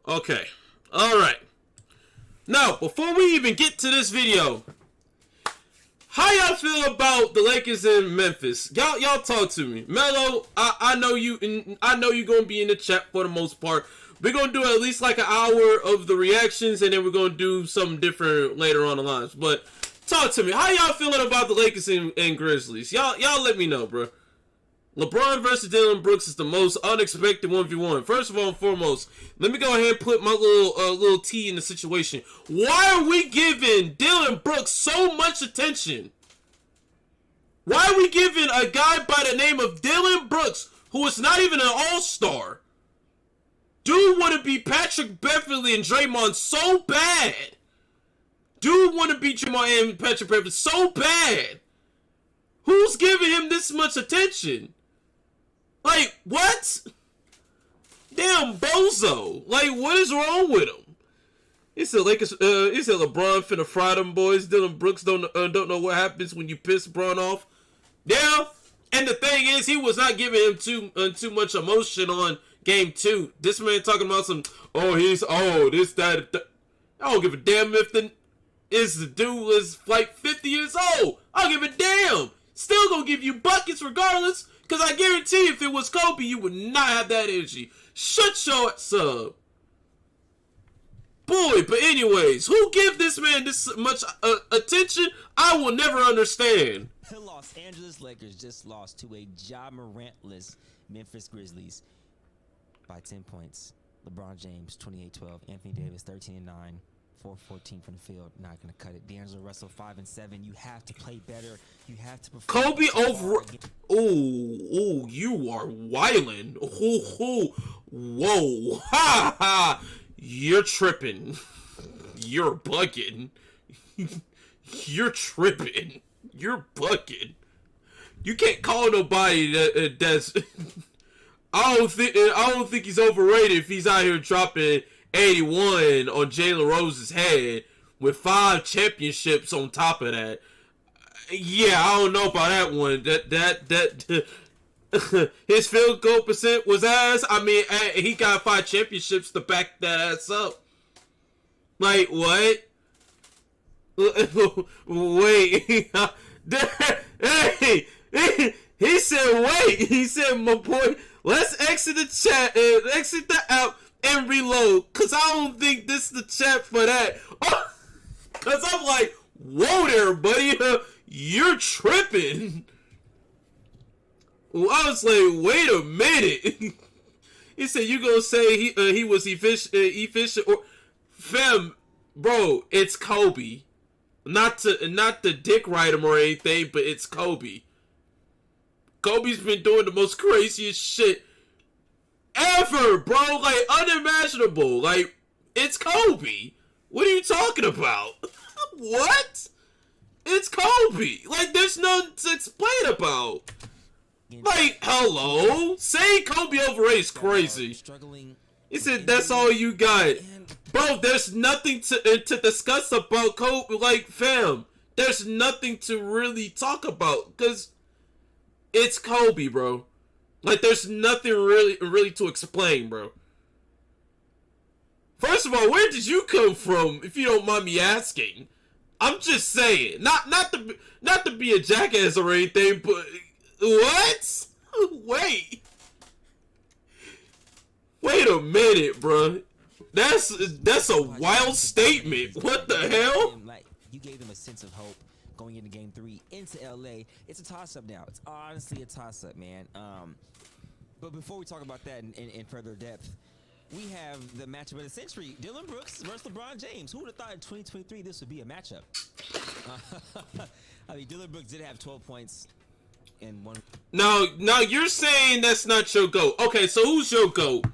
Okay. Alright. Now, before we even get to this video, how y'all feel about the Lakers in Memphis? Y'all talk to me. Melo, I know you gonna be in the chat for the most part. We're gonna do at least like an hour of the reactions, and then we're gonna do something different later on the lines. But talk to me. How y'all feeling about the Lakers and Grizzlies? Y'all let me know, bro. LeBron versus Dillon Brooks is the most unexpected 1v1. First of all and foremost, let me go ahead and put my little T in the situation. Why are we giving Dillon Brooks so much attention? Why are we giving a guy by the name of Dillon Brooks, who is not even an all-star, dude want to be Patrick Beverly and Draymond so bad? Dude want to be Draymond and Patrick Beverly so bad? Who's giving him this much attention? Like, what? Damn bozo. Like, what is wrong with him? He said LeBron finna fry them boys. Dillon Brooks don't know what happens when you piss Bron off. Yeah. And the thing is, he was not giving him too much emotion on game 2. This man talking about some, he's old, this, that. I don't give a damn if the dude is like 50 years old. I don't give a damn. Still gonna give you buckets regardless. Because I guarantee if it was Kobe, you would not have that energy. Shut your ass up. Boy, but anyways, who give this man this much attention? I will never understand. The Los Angeles Lakers just lost to a Ja Morant-less Memphis Grizzlies by 10 points. LeBron James, 28-12. Anthony Davis, 13-9. 4-14 from the field, not gonna cut it. D'Angelo Russell, 5-7. You have to play better. You have to perform. Kobe over. Oh, you are wildin'. Whoa, ha ha. You're tripping. You're bugging. You're tripping. You're bugging. You can't call nobody that's. I don't think he's overrated if he's out here dropping 81 on Jalen Rose's head with 5 championships on top of that. Yeah, I don't know about that one. That his field goal percent was ass. I mean, he got 5 championships to back that ass up. Like, what? Wait. Hey, he said, wait. He said, my boy, let's exit the chat and exit the app and reload, cause I don't think this is the chat for that. Cause I'm like, whoa there, buddy, you're tripping. Well, I was like, wait a minute. He said you gonna say he was efficient or fam, bro? It's Kobe, not to dick ride him or anything, but it's Kobe. Kobe's been doing the most craziest shit ever, bro. Like, unimaginable. Like, it's Kobe. What are you talking about? What? It's Kobe. Like, there's nothing to explain about. Like, hello? Saying Kobe overrated is crazy. He said that's all you got. Bro, there's nothing to discuss about Kobe. Like, fam, there's nothing to really talk about. Because it's Kobe, bro. Like, there's nothing really to explain, bro. First of all, where did you come from, if you don't mind me asking? I'm just saying. Not to be a jackass or anything, but what? Wait a minute, bro. That's a wild statement. What the hell? Like, you gave them a sense of hope going into game 3 into LA. It's a toss-up now. It's honestly a toss-up, man. But before we talk about that in further depth, we have the matchup of the century: Dillon Brooks versus LeBron James. Who would have thought in 2023 this would be a matchup? I mean, Dillon Brooks did have 12 points in one. Now you're saying that's not your GOAT. Okay, so who's your GOAT?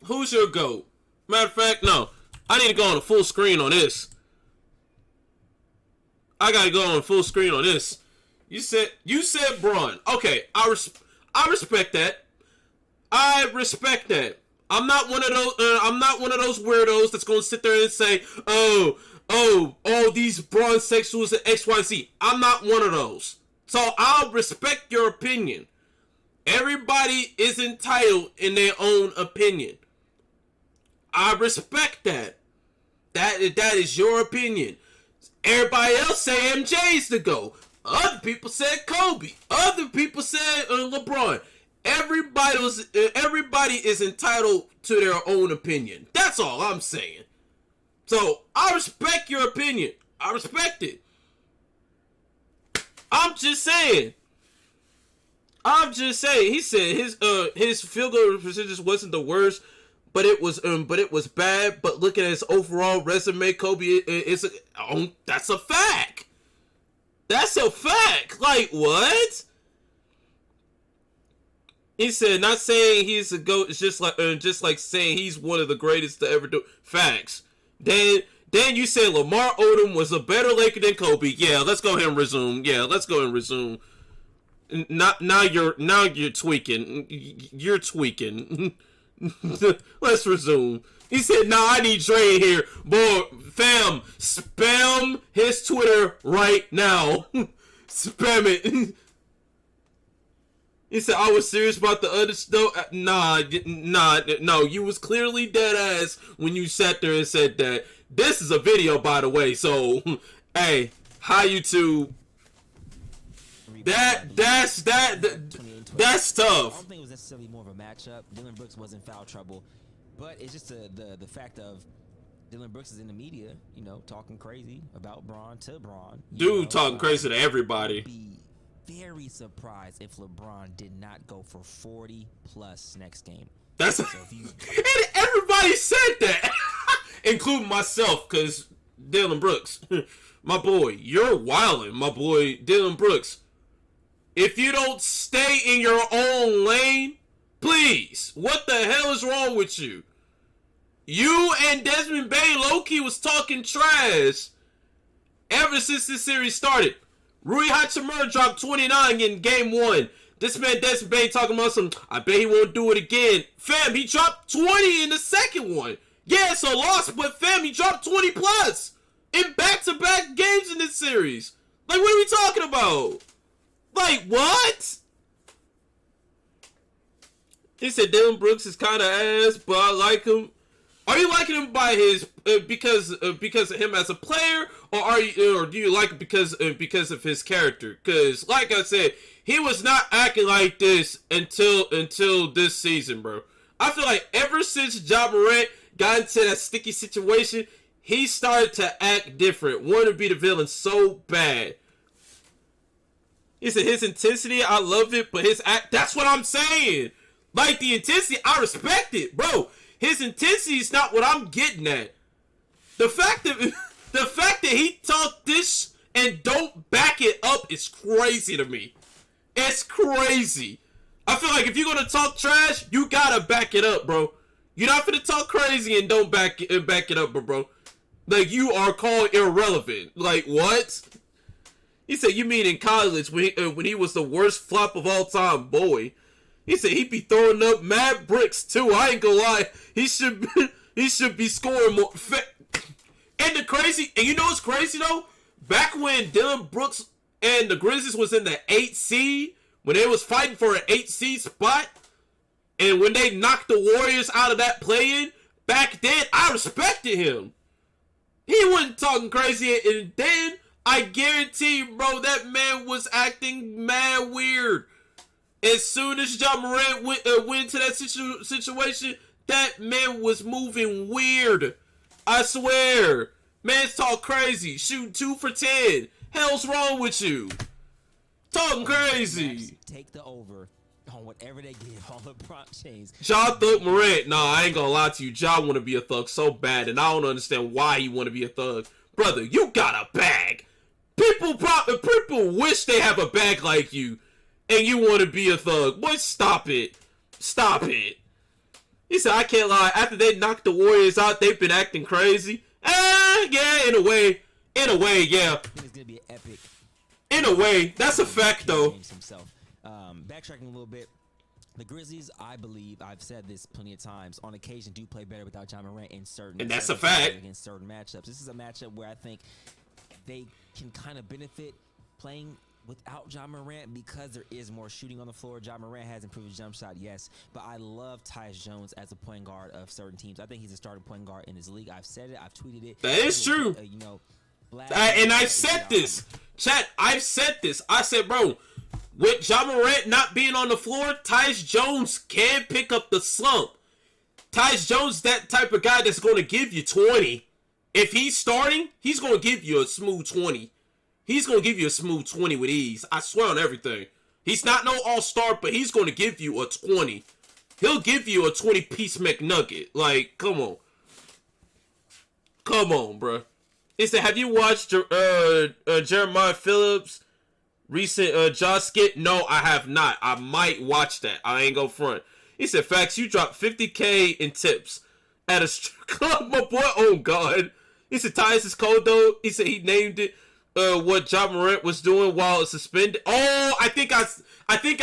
Who's your GOAT? Matter of fact, no. I need to go on a full screen on this. I gotta go on full screen on this. You said Braun. Okay, I respect that. I respect that. I'm not one of those weirdos that's gonna sit there and say, oh, these Braun sexuals and XYZ. I'm not one of those. So I'll respect your opinion. Everybody is entitled in their own opinion. I respect that. That is your opinion. Everybody else say MJ's the GOAT. Other people said Kobe. Other people said LeBron. Everybody is entitled to their own opinion. That's all I'm saying. So I respect your opinion. I respect it. I'm just saying. He said his field goal percentage wasn't the worst, but it was bad. But looking at his overall resume, Kobe that's a fact. That's a fact. Like, what? He said, not saying he's a GOAT. It's just like saying he's one of the greatest to ever do. Facts. Then you say Lamar Odom was a better Laker than Kobe. Yeah, let's go ahead and resume. Now you're tweaking. You're tweaking. Let's resume. He said, "Nah, I need Dre here, boy. Fam, spam his Twitter right now. Spam it." He said, "I was serious about the other stuff." No. You was clearly dead ass when you sat there and said that. This is a video, by the way. So, hey, hi YouTube. That's tough. I don't think it was necessarily more of a matchup. Dillon Brooks was in foul trouble, but it's just the fact of Dillon Brooks is in the media, talking crazy about Bron. Talking crazy to everybody. Be very surprised if LeBron did not go for 40 plus next game. And everybody said that, including myself, because Dillon Brooks, my boy, you're wildin', my boy Dillon Brooks. If you don't stay in your own lane, please, what the hell is wrong with you? You and Desmond Bane low-key was talking trash ever since this series started. Rui Hachimura dropped 29 in game 1. This man Desmond Bane talking about I bet he won't do it again. Fam, he dropped 20 in the second one. Yeah, it's a loss, but fam, he dropped 20 plus in back-to-back games in this series. Like, what are we talking about? Like, what? He said Dillon Brooks is kind of ass, but I like him. Are you liking him by his because of him as a player, or do you like him because of his character? Because, like I said, he was not acting like this until this season, bro. I feel like ever since Ja Morant got into that sticky situation, he started to act different, wanted to be the villain so bad. He said his intensity, I love it, but his act, that's what I'm saying. Like, the intensity, I respect it, bro. His intensity is not what I'm getting at. The fact that he talked this and don't back it up is crazy to me. It's crazy. I feel like if you're gonna talk trash, you gotta back it up, bro. You're not gonna talk crazy and don't back it up, bro. Like, you are called irrelevant. Like, what? He said, you mean in college when he was the worst flop of all time, boy. He said he'd be throwing up mad bricks too. I ain't gonna lie. He should be scoring more. And you know what's crazy though? Back when Dillon Brooks and the Grizzlies was in the 8th seed, when they was fighting for an 8th seed spot, and when they knocked the Warriors out of that play-in, back then I respected him. He wasn't talking crazy, and then I guarantee you, bro, that man was acting mad weird. As soon as Ja Morant went to that situation, that man was moving weird. I swear. Man's talk crazy. Shooting 2 for 10. Hell's wrong with you? Talking crazy. Take the over on whatever they give on LeBron James. Ja Thug Morant. Nah, I ain't gonna lie to you. Ja want to be a thug so bad, and I don't understand why he want to be a thug. Brother, you got a bag. People wish they have a bag like you. And you want to be a thug. Boy, stop it. Stop it. He said, I can't lie. After they knocked the Warriors out, they've been acting crazy. Yeah, in a way, yeah. It's going to be epic. In a way. That's a fact, though. Backtracking a little bit. The Grizzlies, I believe, I've said this plenty of times, on occasion do play better without Ja Morant in certain. And that's a fact. Against certain matchups. This is a matchup where I think they can kind of benefit playing without John Morant, because there is more shooting on the floor. John Morant has improved his jump shot, yes, but I love Tyus Jones as a point guard of certain teams. I think he's a starting point guard in his league. I've said it. I've tweeted it. That is true. And I've said this. Chat, I've said this. I said, bro, with John Morant not being on the floor, Tyus Jones can pick up the slump. Tyus Jones, that type of guy that's going to give you 20. If he's starting, he's going to give you a smooth 20. He's going to give you a smooth 20 with ease. I swear on everything. He's not no all-star, but he's going to give you a 20. He'll give you a 20-piece McNugget. Like, come on. Come on, bro. He said, have you watched Jeremiah Phillips' recent Josh skit? No, I have not. I might watch that. I ain't go front. He said, facts, you dropped $50K in tips at a strip club, my boy. Oh, God. He said, Tyus is cold, though. He said he named it what John Morant was doing while suspended. Oh, I think I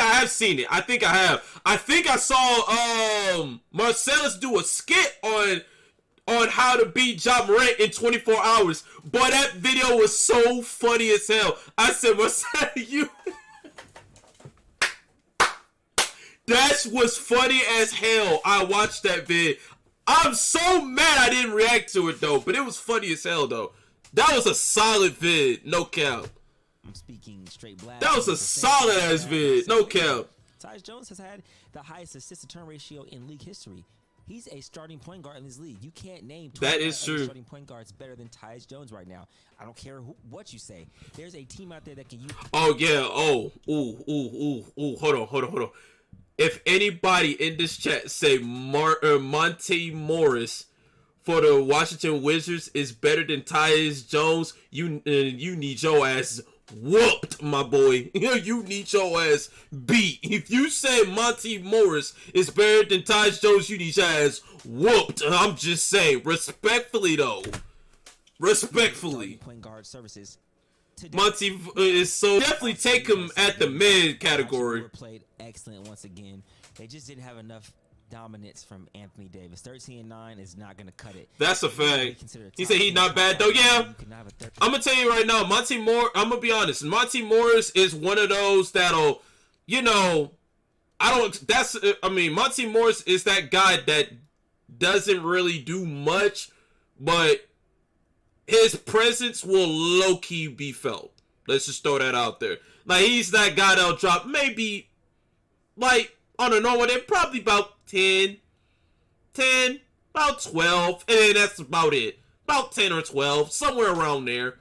have seen it. I think I have. I think I saw Marcellus do a skit on how to beat John Morant in 24 hours. Boy, that video was so funny as hell. I said, Marcellus, you... That was funny as hell. I watched that vid. I'm so mad I didn't react to it, though. But it was funny as hell, though. That was a solid vid. No cap. I'm speaking straight black. That was a solid ass vid. No cap. Tyus Jones has had the highest assist-to-turn ratio in league history. He's a starting point guard in this league. You can't name 20 starting point guards better than Tyus Jones right now. I don't care what you say. There's a team out there that can use... Oh, yeah. Oh. Ooh. Hold on. If anybody in this chat say Monte Morris for the Washington Wizards is better than Tyus Jones, you need your ass whooped, my boy. You need your ass beat. If you say Monte Morris is better than Tyus Jones, you need your ass whooped. I'm just saying, respectfully though. Respectfully. Point guard services. Monty is so definitely take him at the mid category. Played excellent once again. They just didn't have enough dominance from Anthony Davis. 13-9 is not gonna cut it. That's a fact. He said he's not bad though. Yeah, I'm gonna tell you right now, Monte Morris. I'm gonna be honest. Monte Morris is one of those that'll, Monte Morris is that guy that doesn't really do much, but his presence will low-key be felt. Let's just throw that out there. Like, he's that guy that'll drop maybe, like, on a normal day, probably about 10, about 12, and that's about it. About 10 or 12, somewhere around there.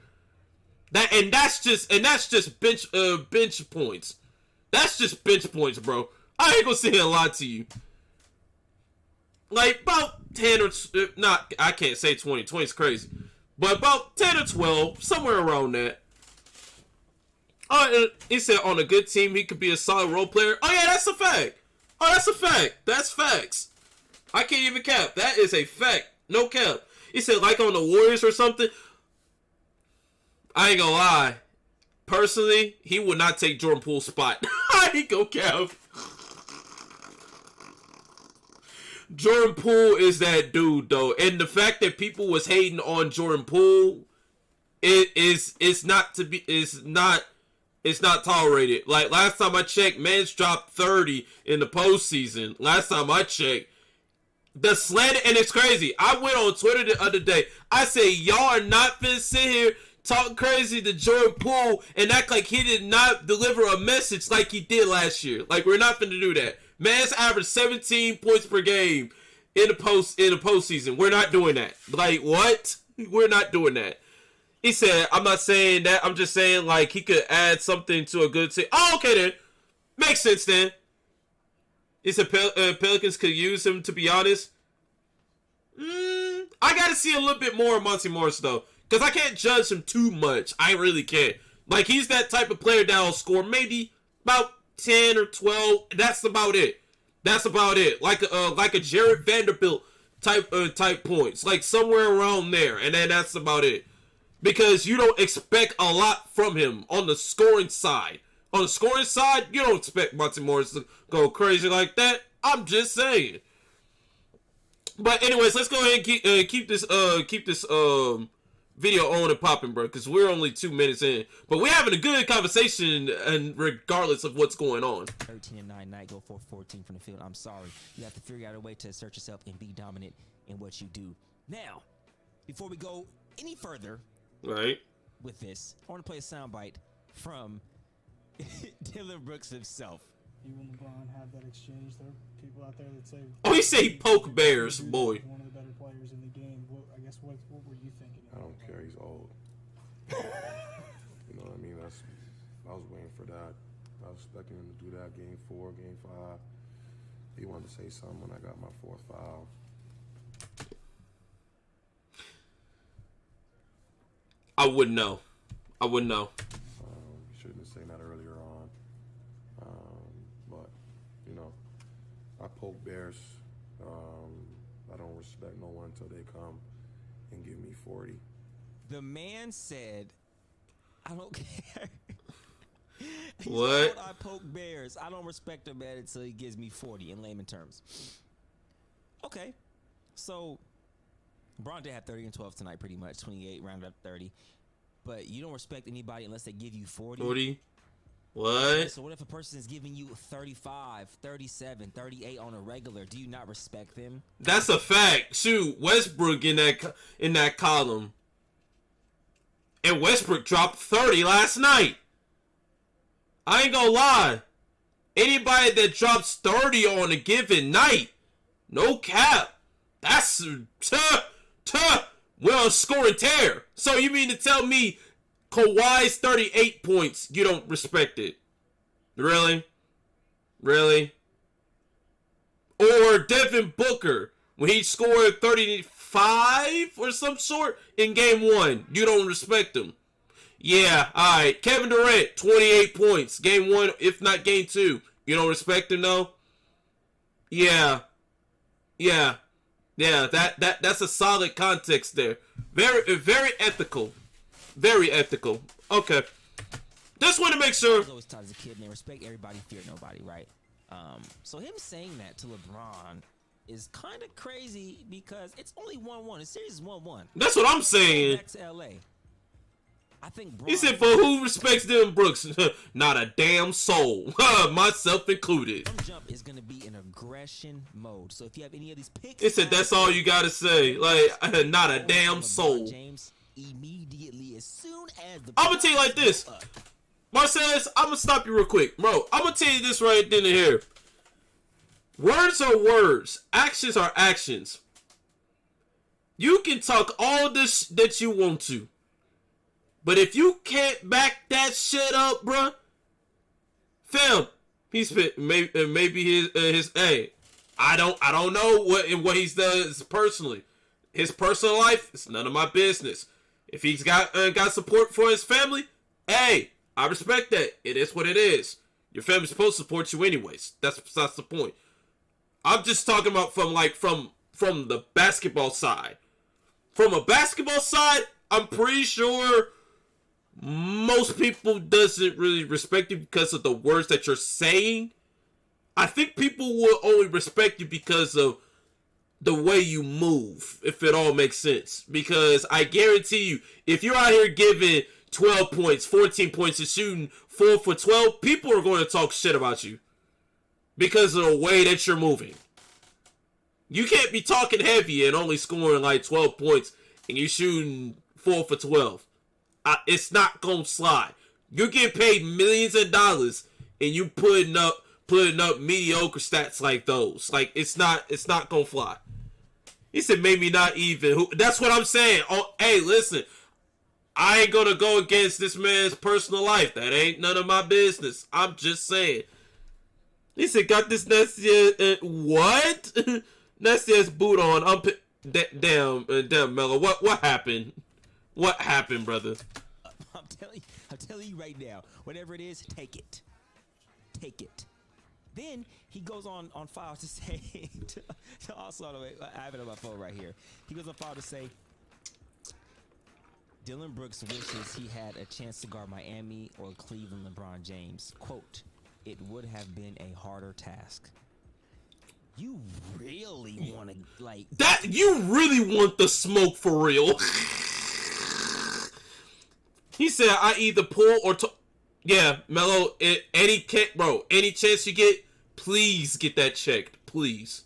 That's just bench points. That's just bench points, bro. I ain't gonna sit here and lie to you. Like, about 10 or... I can't say 20. 20 is crazy. But about 10 or 12, somewhere around that. He said on a good team, he could be a solid role player. Oh, yeah, that's a fact. That's facts. I can't even cap. That is a fact. No cap. He said like on the Warriors or something. I ain't gonna lie. Personally, he would not take Jordan Poole's spot. I ain't gonna cap. Jordan Poole is that dude, though, and the fact that people was hating on Jordan Poole, it's not tolerated. Like last time I checked, man's dropped 30 in the postseason. Last time I checked, the slander, and it's crazy. I went on Twitter the other day. I say y'all are not finna sit here talking crazy to Jordan Poole and act like he did not deliver a message like he did last year. Like we're not finna do that. Man's averaged 17 points per game in the postseason. We're not doing that. Like, what? We're not doing that. He said, I'm not saying that. I'm just saying, like, he could add something to a good team. Oh, okay, then. Makes sense, then. He said Pelicans could use him, to be honest. I got to see a little bit more of Monte Morris, though. Because I can't judge him too much. I really can't. Like, he's that type of player that will score maybe about 10 or 12. That's about it. Like a Jared Vanderbilt type points. Like somewhere around there. And then that's about it. Because you don't expect a lot from him on the scoring side. On the scoring side, you don't expect Monte Morris to go crazy like that. I'm just saying. But anyways, let's go ahead and keep this video on and popping, bro, because we're only 2 minutes in. But we're having a good conversation, and regardless of what's going on. 13-9 night, go for 14 from the field. I'm sorry. You have to figure out a way to assert yourself and be dominant in what you do. Now, before we go any further with this, I want to play a soundbite from Dillon Brooks himself. You and LeBron have that exchange. There are people out there that say, "Oh, he say poke bears, boy." One of the better players in the game. What were you thinking? I don't care. He's old. You know what I mean? I was waiting for that. I was expecting him to do that game 4, game 5. He wanted to say something when I got my 4th foul. I wouldn't know. Shouldn't have said that earlier on. But, you know, I poke bears. I don't respect no one until they come and give me 40. The man said, I don't care. What? I poke bears. I don't respect a man until he gives me 40 in layman terms. Okay. So, LeBron did have 30 and 12 tonight, pretty much. 28, rounded up 30. But you don't respect anybody unless they give you 40. 40? What? So what if a person is giving you 35, 37, 38 on a regular? Do you not respect them? That's a fact. Shoot, Westbrook in that column. And Westbrook dropped 30 last night. I ain't gonna lie. Anybody that drops 30 on a given night, no cap. That's we're on score and tear. So you mean to tell me Kawhi's 38 points, you don't respect it? Really? Really? Or Devin Booker, when he scored 35 or some sort in game 1, you don't respect him? Yeah, alright. Kevin Durant, 28 points, game 1, if not game 2. You don't respect him though? Yeah, that's a solid context there. Very ethical. Very ethical. Okay. Just want to make sure. I was always taught as a kid, man, respect everybody, fear nobody, right? So him saying that to LeBron is kind of crazy because it's only 1-1. The series is 1-1. That's what I'm saying. Back to LA. I think he said, "But who respects Dillon Brooks? Not a damn soul, myself included." From jump is gonna be in aggression mode. So if you have any of these picks, he said, "That's all you gotta say. Like, not a damn soul." James immediately, as soon as the I'm gonna tell you like this, Marcellus. I'm gonna stop you real quick, bro. I'm gonna tell you this right then and here. Words are words. Actions are actions. You can talk all this that you want to. But if you can't back that shit up, bruh, fam, he's maybe his hey, I don't know what he's does personally. His personal life, it's none of my business. If he's got support for his family, hey, I respect that. It is what it is. Your family's supposed to support you anyways. That's the point. I'm just talking about from the basketball side. From a basketball side, I'm pretty sure most people doesn't really respect you because of the words that you're saying. I think people will only respect you because of the way you move, if it all makes sense. Because I guarantee you, if you're out here giving 12 points, 14 points, and shooting 4 for 12, people are going to talk shit about you because of the way that you're moving. You can't be talking heavy and only scoring like 12 points and you shooting 4 for 12. It's not gonna slide. You're getting paid millions of dollars and you putting up mediocre stats like those. Like, it's not gonna fly. He said maybe not even. That's what I'm saying. Oh, hey, listen, I ain't gonna go against this man's personal life. That ain't none of my business. I'm just saying. He said got this nasty what? Nasty ass boot on. Damn, Mello. What happened? What happened, brother? I'm telling you right now. Whatever it is, take it. Take it. Then he goes on file to say, to also, I have it on my phone right here. He goes on file to say, Dillon Brooks wishes he had a chance to guard Miami or Cleveland LeBron James. Quote, it would have been a harder task. You really want to, like... That, you really want the smoke for real. He said, I either pull or yeah, Melo, any chance you get, please get that checked. Please.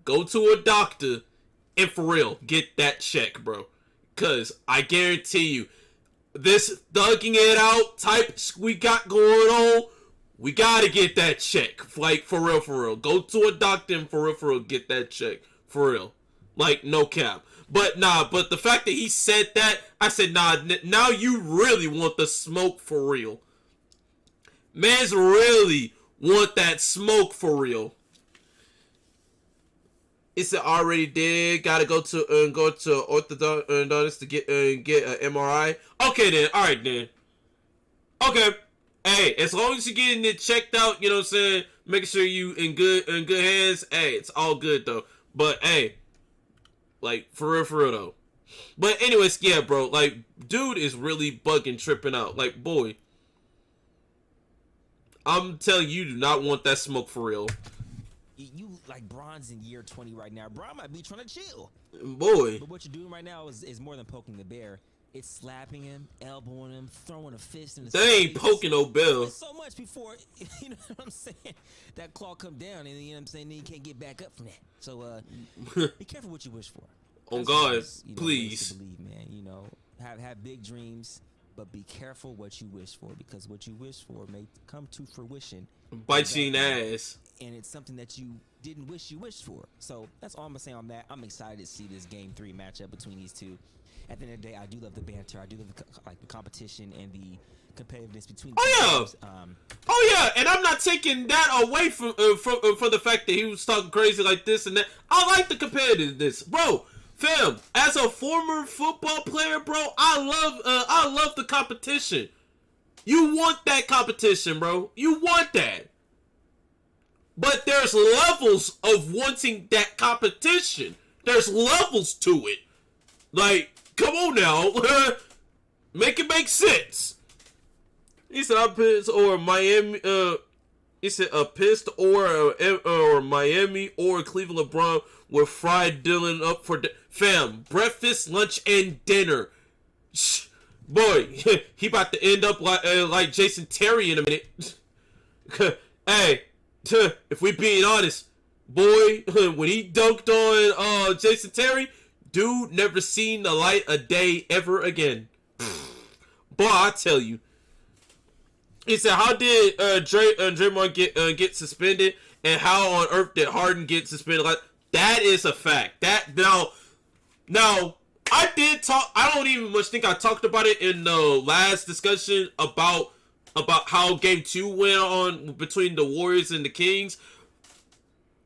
Go to a doctor and for real, get that check, bro. Cause I guarantee you, this thugging it out type we got going on, we gotta get that check. Like, for real. Go to a doctor and for real, get that check. For real. Like, no cap. But the fact that he said that, I said, nah, now you really want the smoke for real. Mans really want that smoke for real. It's already did. Gotta go to orthodontist to get an MRI. Okay then. All right then. Okay. Hey, as long as you're getting it checked out, you know what I'm saying. Making sure you in good hands. Hey, it's all good though. But hey, like for real though. But anyways, yeah, bro. Like, dude is really bugging, tripping out. Like, boy, I'm telling you, do not want that smoke for real. You like Bron's in year 20 right now. Bron might be trying to chill. Boy. But what you're doing right now is more than poking the bear. It's slapping him, elbowing him, throwing a fist in his face. They ain't poking no bell. So much before, you know what I'm saying, that claw come down, and you know what I'm saying, then you can't get back up from that. So be careful what you wish for. Oh God, please. To believe, man. You know, have big dreams, but be careful what you wish for, because what you wish for may come to fruition. Bite you in the ass. And it's something that you didn't wish you wished for. So that's all I'm gonna say on that. I'm excited to see this Game 3 matchup between these two. At the end of the day, I do love the banter. I do love the competition and the competitiveness between. Oh yeah, and I'm not taking that away from the fact that he was talking crazy like this and that. I like the competitiveness, bro. Fam, as a former football player, bro, I love the competition. You want that competition, bro. You want that. But there's levels of wanting that competition. There's levels to it. Like, come on now. Make it make sense. He said, I'm pissed or Miami. He said, pissed or Miami or Cleveland LeBron would fry Dillon up for fam, breakfast, lunch, and dinner. Boy, he about to end up like Jason Terry in a minute. Hey, if we being honest, boy, when he dunked on Jason Terry, dude never seen the light of day ever again. Boy, I tell you. He said, how did Draymond get suspended, and how on earth did Harden get suspended? Like, that is a fact. That now I did talk. I don't even much think I talked about it in the last discussion about how Game 2 went on between the Warriors and the Kings.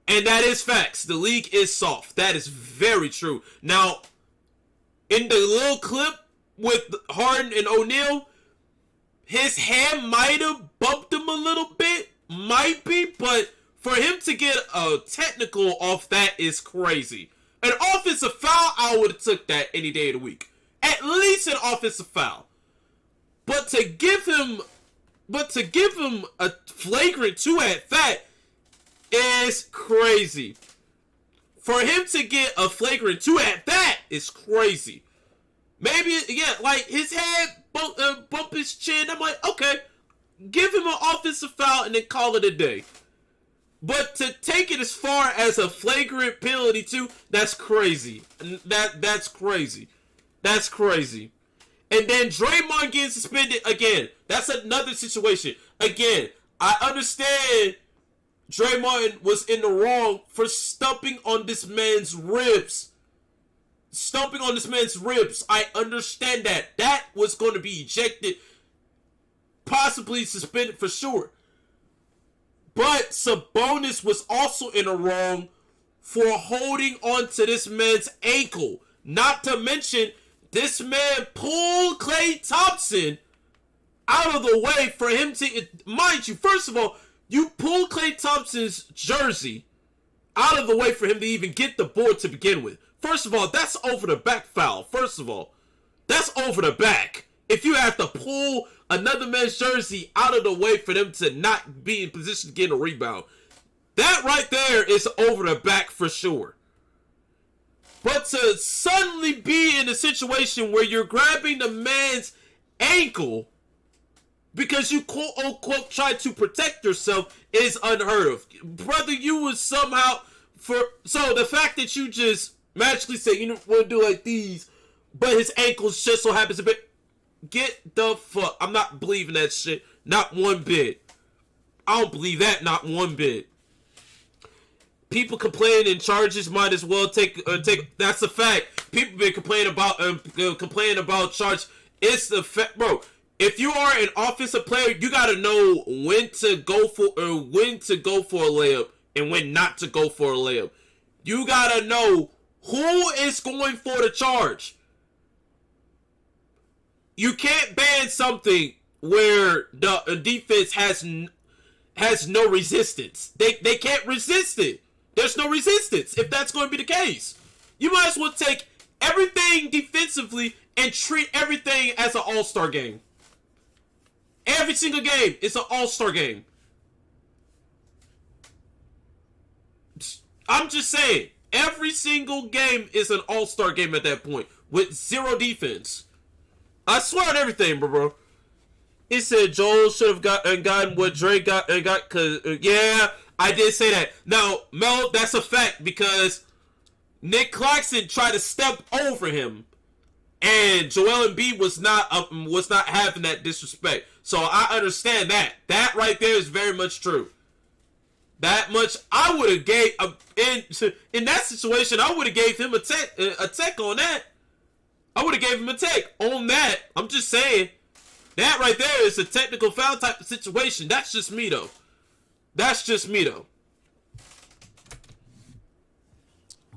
And that is facts. The league is soft. That is very true. Now, in the little clip with Harden and O'Neal, his hand might have bumped him a little bit. Might be. But for him to get a technical off that is crazy. An offensive foul, I would have took that any day of the week. At least an offensive foul. But to give him a flagrant 2 at that is crazy. For him to get a flagrant 2 at that is crazy. Maybe, yeah, like his head bump his chin. I'm like, okay, give him an offensive foul and then call it a day. But to take it as far as a flagrant penalty too, that's crazy. That's crazy. That's crazy. And then Draymond getting suspended again. That's another situation. Again, I understand Draymond was in the wrong for stumping on this man's ribs. Stumping on this man's ribs. I understand that. That was going to be ejected. Possibly suspended for sure. But Sabonis was also in the wrong for holding on to this man's ankle. Not to mention, this man pulled Klay Thompson out of the way for him to... Mind you, first of all, you pulled Klay Thompson's jersey out of the way for him to even get the board to begin with. First of all, that's over the back foul. First of all, that's over the back. If you have to pull another man's jersey out of the way for them to not be in position to get a rebound, that right there is over the back for sure. But to suddenly be in a situation where you're grabbing the man's ankle because you quote unquote tried to protect yourself is unheard of. Brother, you was somehow so the fact that you just magically say you want to do like these, but his ankles just so happens to be, get the fuck. I'm not believing that shit. Not one bit. I don't believe that. Not one bit. People complaining charges might as well take. That's a fact. People been complaining about charge. It's the fact, bro. If you are an offensive player, you gotta know when to go for a layup and when not to go for a layup. You gotta know who is going for the charge. You can't ban something where the defense has no resistance. They can't resist it. There's no resistance if that's going to be the case. You might as well take everything defensively and treat everything as an all-star game. Every single game is an all-star game. I'm just saying, every single game is an all-star game at that point with zero defense. I swear on everything, bro. He said Joel should have gotten what Drake got, cause yeah, I did say that. Now, Mel, that's a fact because Nick Claxton tried to step over him, and Joel Embiid was not having that disrespect. So I understand that. That right there is very much true. That much I would have gave in that situation. I would have gave him a tech on that. I would have gave him a tech on that. I'm just saying. That right there is a technical foul type of situation. That's just me, though.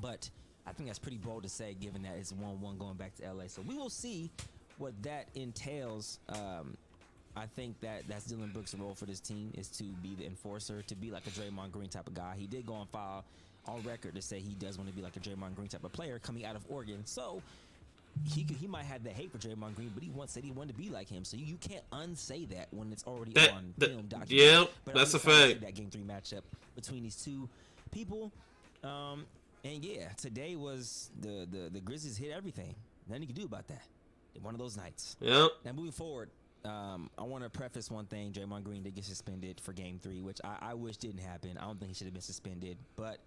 But I think that's pretty bold to say, given that it's 1-1 going back to LA. So we will see what that entails. I think that's Dillon Brooks' role for this team is to be the enforcer, to be like a Draymond Green type of guy. He did go on file on record to say he does want to be like a Draymond Green type of player coming out of Oregon. So he might have that hate for Draymond Green, but he once said he wanted to be like him. So you can't unsay that when it's already on film document. Yeah, but that's a fact. That Game 3 matchup between these two people. And yeah, today was the Grizzlies hit everything. Nothing you can do about that. One of those nights. Yep. Now moving forward, I want to preface one thing. Draymond Green did get suspended for Game 3, which I wish didn't happen. I don't think he should have been suspended. But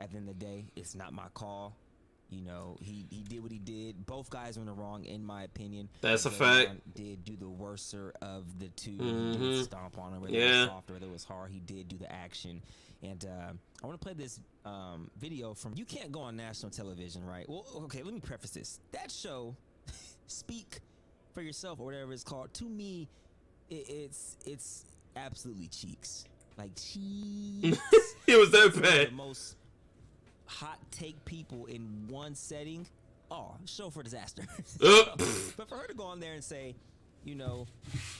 at the end of the day, it's not my call. You know, he did what he did. Both guys were in the wrong, in my opinion. That's a Draymond fact. Did do the worser of the two. Mm-hmm. He did stomp on him, whether it was soft or whether it was hard. He did do the action. And I want to play this video from. You can't go on national television, right? Well, okay, let me preface this. That show, Speak for Yourself or whatever it's called, to me, it's absolutely cheeks. Like cheeks. It was that bad. The most hot take people in one setting. Oh, show for disaster. But for her to go on there and say, you know,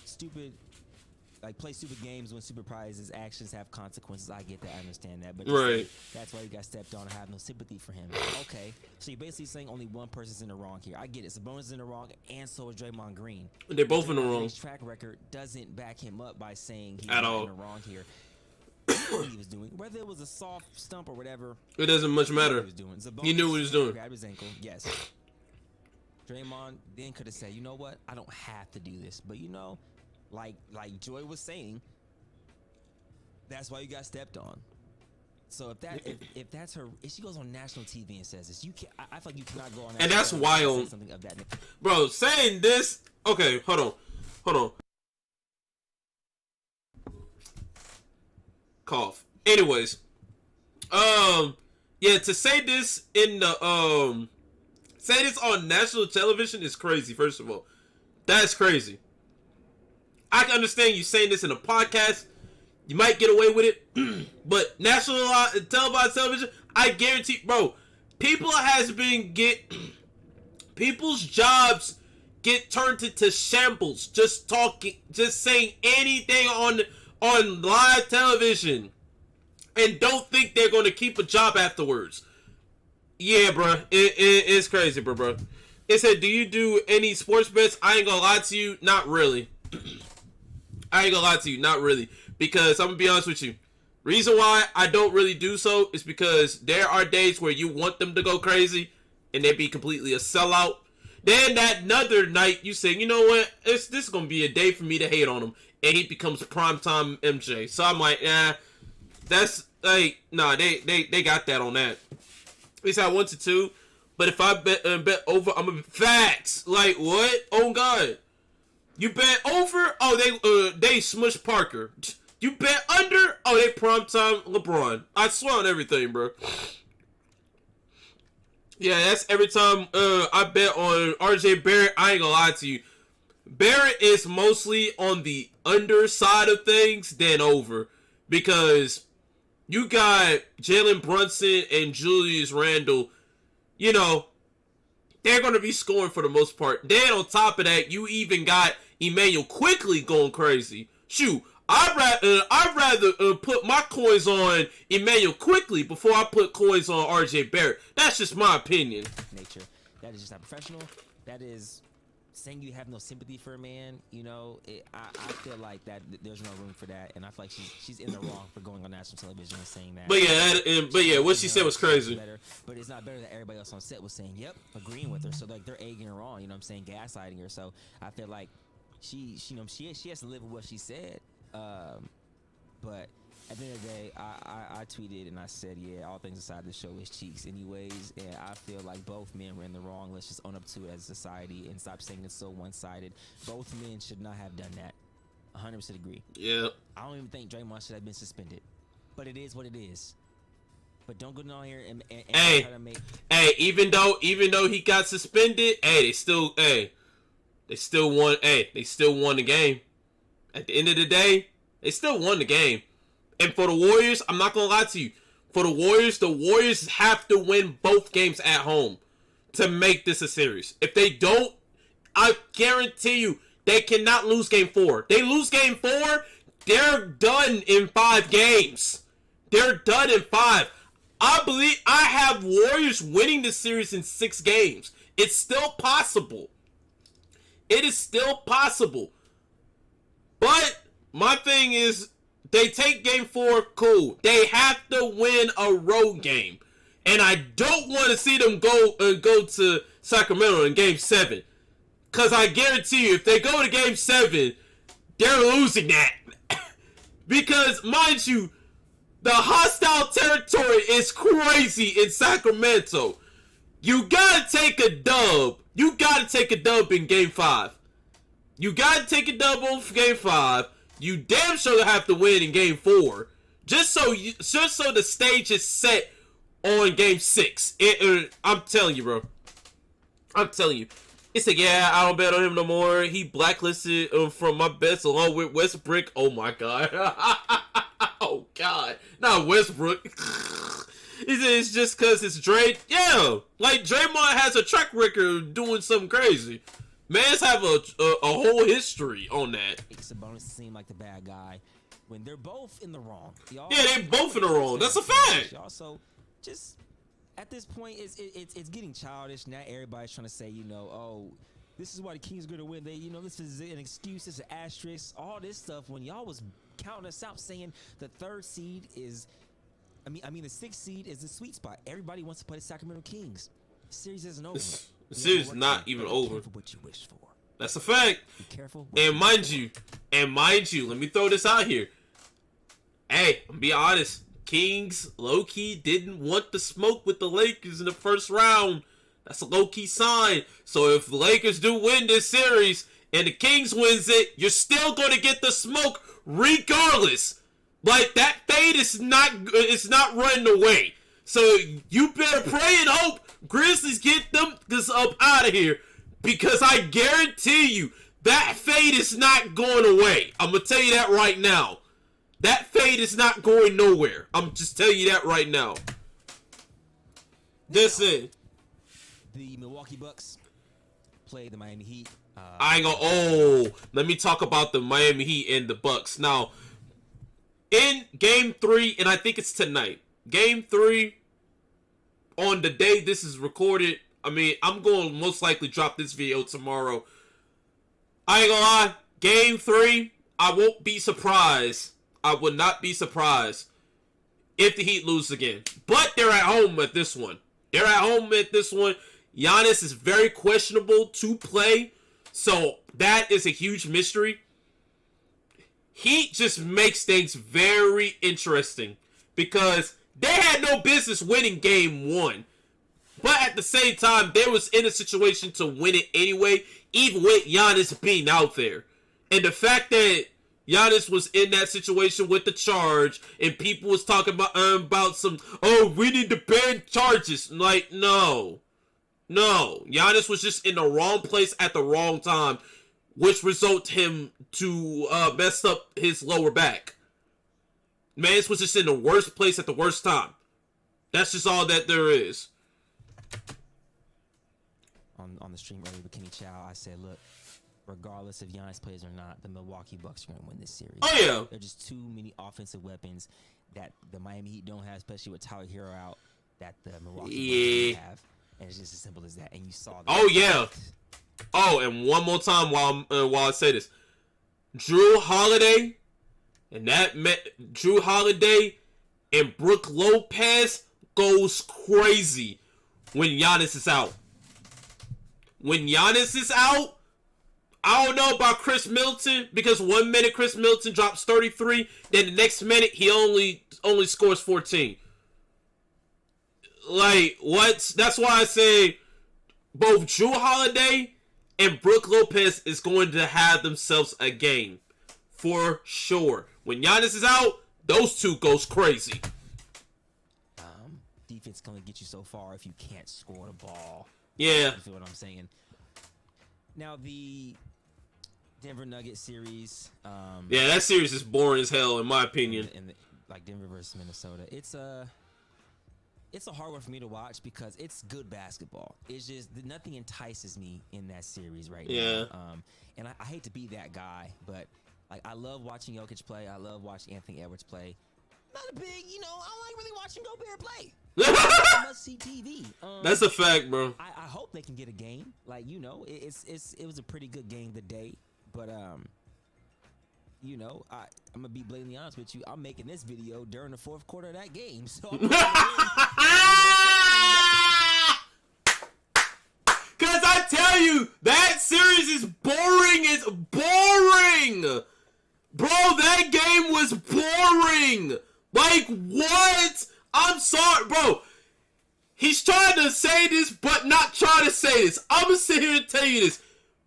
stupid, like play stupid games when stupid prizes, actions have consequences. I get that, I understand that, but right, that's why you got stepped on. I have no sympathy for him. Okay, so you're basically saying only one person's in the wrong here. I get it. Sabonis is in the wrong, and so is Draymond Green. They're both in the wrong. His track record doesn't back him up by saying he's at not all in the wrong here. What he was doing, whether it was a soft stump or whatever, it doesn't much matter. He was doing. He knew what he was doing. Grabbed his ankle. Yes. Draymond then could have said, you know what? I don't have to do this, but you know, like Joy was saying, that's why you got stepped on. So if that's her, if she goes on national TV and says this, you can. I feel like you cannot go on. And that's wild, something of that. Bro, saying this. Okay, hold on. Cough. Anyways, yeah, to say this in the say this on national television is crazy. First of all, that's crazy. I can understand you saying this in a podcast. You might get away with it, but national televised television, I guarantee, bro, people's jobs get turned into shambles just saying anything on live television and don't think they're going to keep a job afterwards. Yeah, bro, it's crazy, bro. It said, do you do any sports bets? I ain't gonna lie to you, not really. Because I'm gonna be honest with you. Reason why I don't really do so is because there are days where you want them to go crazy and they be completely a sellout. Then that another night, you say, you know what? This is gonna be a day for me to hate on him, and he becomes primetime MJ. So I'm like, that's like, nah, they got that on that. At least I 1-2, but if I bet over, I'm gonna facts. Like what? Oh God, you bet over? Oh, they smush Parker. You bet under? Oh, they primetime LeBron. I swear on everything, bro. Yeah, that's every time I bet on RJ Barrett. I ain't gonna lie to you. Barrett is mostly on the under side of things than over. Because you got Jalen Brunson and Julius Randle. You know, they're going to be scoring for the most part. Then on top of that, you even got Emmanuel Quickly going crazy. Shoot. I'd rather put my coins on Emmanuel Quickly before I put coins on RJ Barrett. That's just my opinion. Nature. That is just not professional. That is saying you have no sympathy for a man. You know, I feel like that there's no room for that, and I feel like she's in the wrong for going on national television and saying that. But yeah, what she said was crazy. But it's not better that everybody else on set was saying, "Yep, agreeing with her." So like they're egging her on. You know what I'm saying? Gaslighting her. So I feel like she has to live with what she said. But at the end of the day, I tweeted and I said, yeah, all things aside, the show is cheeks anyways, and I feel like both men were in the wrong. Let's just own up to it as a society and stop saying it's so one-sided. Both men should not have done that. 100% agree. Yeah. I don't even think Draymond should have been suspended, but it is what it is. But don't go down here and try to make. Hey, even though he got suspended, they still won. They still won the game. At the end of the day, they still won the game. And for the Warriors, I'm not going to lie to you. For the Warriors have to win both games at home to make this a series. If they don't, I guarantee you, they cannot lose game 4. They lose game 4, they're done in 5 games. They're done in 5. I have Warriors winning this series in 6 games. It's still possible. It is still possible. But my thing is, they take game 4, cool. They have to win a road game. And I don't want to see them go to Sacramento in game 7. Because I guarantee you, if they go to game 7, they're losing that. Because, mind you, the hostile territory is crazy in Sacramento. You got to take a dub. You got to take a dub in game 5. You gotta take a double for game 5. You damn sure have to win in game 4, just so the stage is set on game 6. I'm telling you, bro. I'm telling you. It's like, yeah, I don't bet on him no more. He blacklisted from my bets along with Westbrook. Oh my God. Oh God. Not Westbrook. It's just because it's Dre. Yeah, like Draymond has a track record of doing something crazy. Mans have a whole history on that. Sabonis seem like the bad guy when they're both in the wrong. Yeah, they're both in the wrong. That's a fact. Also, just at this point, it's getting childish. Now everybody's trying to say, you know, oh, this is why the Kings are going to win. They, you know, this is an excuse. This is an asterisk. All this stuff when y'all was counting us out, saying the 3rd seed is, I mean the 6th seed is the sweet spot. Everybody wants to play the Sacramento Kings. The series isn't over. The series is not even over. For what you wish for. That's a fact. Be careful. And mind you, let me throw this out here. Hey, I'm be honest. Kings low-key didn't want the smoke with the Lakers in the first round. That's a low-key sign. So if the Lakers do win this series and the Kings wins it, you're still going to get the smoke regardless. Like, that fade is not running away. So you better pray and hope Grizzlies get them up out of here. Because I guarantee you, that fade is not going away. I'm going to tell you that right now. That fade is not going nowhere. I'm just telling you that right now. That's it. The Milwaukee Bucks play the Miami Heat. Let me talk about the Miami Heat and the Bucks. Now, in game 3, and I think it's tonight. Game 3, on the day this is recorded, I mean, I'm going to most likely drop this video tomorrow. I ain't gonna lie. Game 3, I won't be surprised. I would not be surprised if the Heat lose again. But they're at home at this one. Giannis is very questionable to play, so that is a huge mystery. Heat just makes things very interesting because they had no business winning game 1. But at the same time, they was in a situation to win it anyway, even with Giannis being out there. And the fact that Giannis was in that situation with the charge, and people was talking about some, oh, we need to ban charges. Like, no. Giannis was just in the wrong place at the wrong time, which resulted him to mess up his lower back. Mans was just in the worst place at the worst time. That's just all that there is. On the stream earlier with Kenny Chow, I said, look, regardless if Giannis plays or not, the Milwaukee Bucks are going to win this series. Oh, yeah. There are just too many offensive weapons that the Miami Heat don't have, especially with Tyler Hero out, that the Milwaukee Bucks don't have. And it's just as simple as that. And you saw that. Oh, yeah. Oh, and one more time while I say this. Drew Holiday and Brook Lopez goes crazy when Giannis is out. When Giannis is out, I don't know about Chris Middleton, because 1 minute Chris Middleton drops 33, then the next minute he only scores 14. Like, what? That's why I say both Drew Holiday and Brook Lopez is going to have themselves a game. For sure. When Giannis is out, those two goes crazy. Defense can only get you so far if you can't score the ball. Yeah. You feel what I'm saying? Now, the Denver Nuggets series. Yeah, that series is boring as hell, in my opinion. Like Denver versus Minnesota. It's a hard one for me to watch because it's good basketball. It's just nothing entices me in that series right now. And I hate to be that guy, but like I love watching Jokic play. I love watching Anthony Edwards play. Not a big, I don't like really watching Gobert play. Must see TV. That's a fact, bro. I hope they can get a game. Like it was a pretty good game today, but I'm gonna be blatantly honest with you. I'm making this video during the fourth quarter of that game, so. Cause I tell you, that series is boring. It's boring, bro. That game was boring. Like what? I'm sorry, bro. He's trying to say this, but not trying to say this. I'm gonna sit here and tell you this,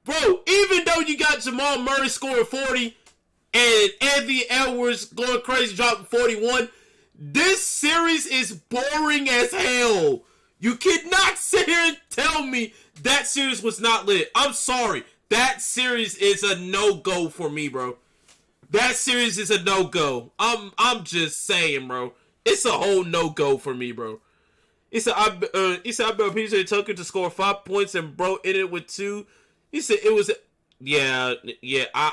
bro. Even though you got Jamal Murray scoring 40 and Anthony Edwards going crazy, dropping 41, this series is boring as hell. You cannot sit here and tell me that series was not lit. I'm sorry. That series is a no-go for me, bro. That series is a no-go. I'm just saying, bro. It's a whole no-go for me, bro. He said I bet PJ Tucker to score 5 points and bro ended it with 2. He said it was I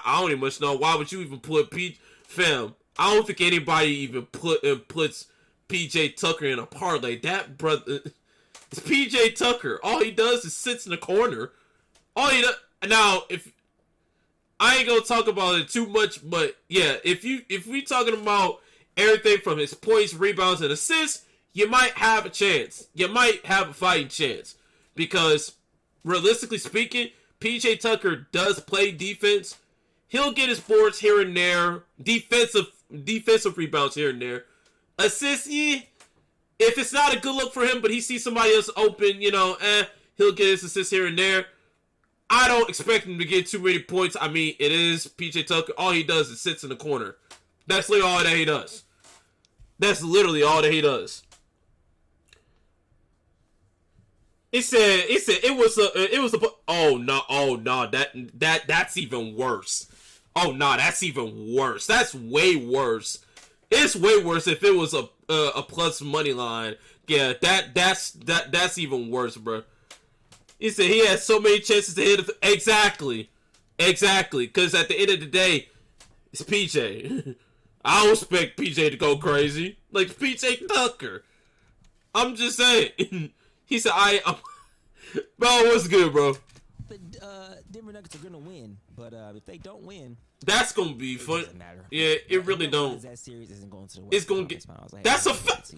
don't even much know. Why would you even put fam? I don't think anybody even puts PJ Tucker in a parlay. That brother, it's PJ Tucker. All he does is sits in the corner. All he does now, if I ain't gonna talk about it too much, but yeah, if we talking about everything from his points, rebounds, and assists, you might have a chance. You might have a fighting chance. Because, realistically speaking, PJ Tucker does play defense. He'll get his boards here and there. Defensive rebounds here and there. Assists, if it's not a good look for him, but he sees somebody else open, he'll get his assists here and there. I don't expect him to get too many points. I mean, it is PJ Tucker. All he does is sits in the corner. That's literally all that he does. That's literally all that he does. It said it was that's even worse. Oh no, that's even worse. That's way worse. It's way worse if it was a plus money line. Yeah, that's even worse, bro. He said he had so many chances to hit it. Exactly. Because at the end of the day, it's PJ. I don't expect PJ to go crazy. Like PJ Tucker. I'm just saying. He said, bro, what's good, bro? The Denver Nuggets are going to win, but if they don't win, that's going to be fun. Doesn't matter. Yeah, it really don't. That series isn't going to the It's going to get. Like, that's a fact.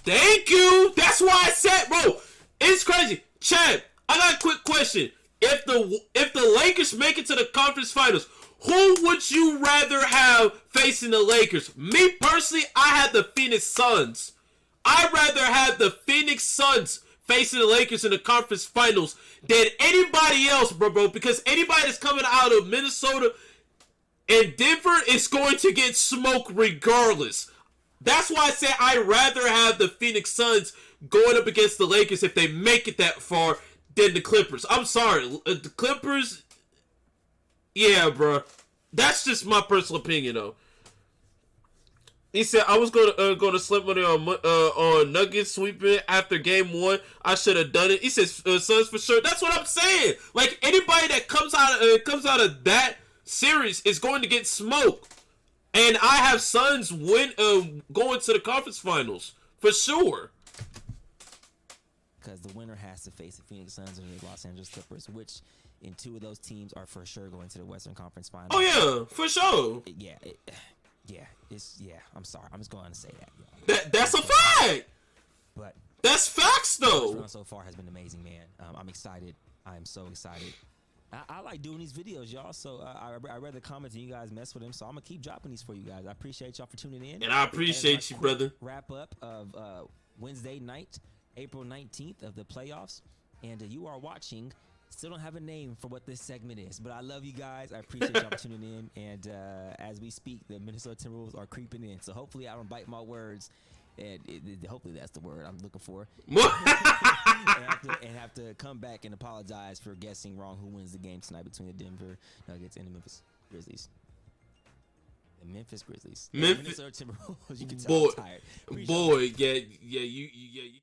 Thank you. That's why I said, bro, it's crazy. Chad, I got a quick question. If the Lakers make it to the conference finals, who would you rather have facing the Lakers? Me personally, I had the Phoenix Suns. I'd rather have the Phoenix Suns facing the Lakers in the conference finals than anybody else, bro. Because anybody that's coming out of Minnesota and Denver is going to get smoked regardless. That's why I say I'd rather have the Phoenix Suns going up against the Lakers if they make it that far than the Clippers. I'm sorry. The Clippers, yeah, bro. That's just my personal opinion, though. He said, I was going to slip money on Nuggets sweeping after game 1. I should have done it. He says, Suns for sure. That's what I'm saying. Like, anybody that comes out of that series is going to get smoked. And I have Suns going to the conference finals. For sure. Because the winner has to face the Phoenix Suns and the Los Angeles Clippers, which in 2 of those teams are for sure going to the Western Conference Finals. Oh, yeah. For sure. I'm sorry. I'm just going to say that. That's a fact. But that's facts, though. This run so far has been amazing, man. I'm excited. I'm so excited. I like doing these videos, y'all. So I read the comments and you guys mess with them. So I'm gonna keep dropping these for you guys. I appreciate y'all for tuning in. And I appreciate you, brother. Wrap up of Wednesday night, April 19th of the playoffs, and you are watching. Still don't have a name for what this segment is, but I love you guys. I appreciate y'all for tuning in. And as we speak, the Minnesota Timberwolves are creeping in. So hopefully I don't bite my words. And hopefully that's the word I'm looking for. and have to come back and apologize for guessing wrong who wins the game tonight between the Denver Nuggets and the Memphis Grizzlies. The Memphis Grizzlies. Minnesota Timberwolves. You can tell I'm tired. Boy, yeah, you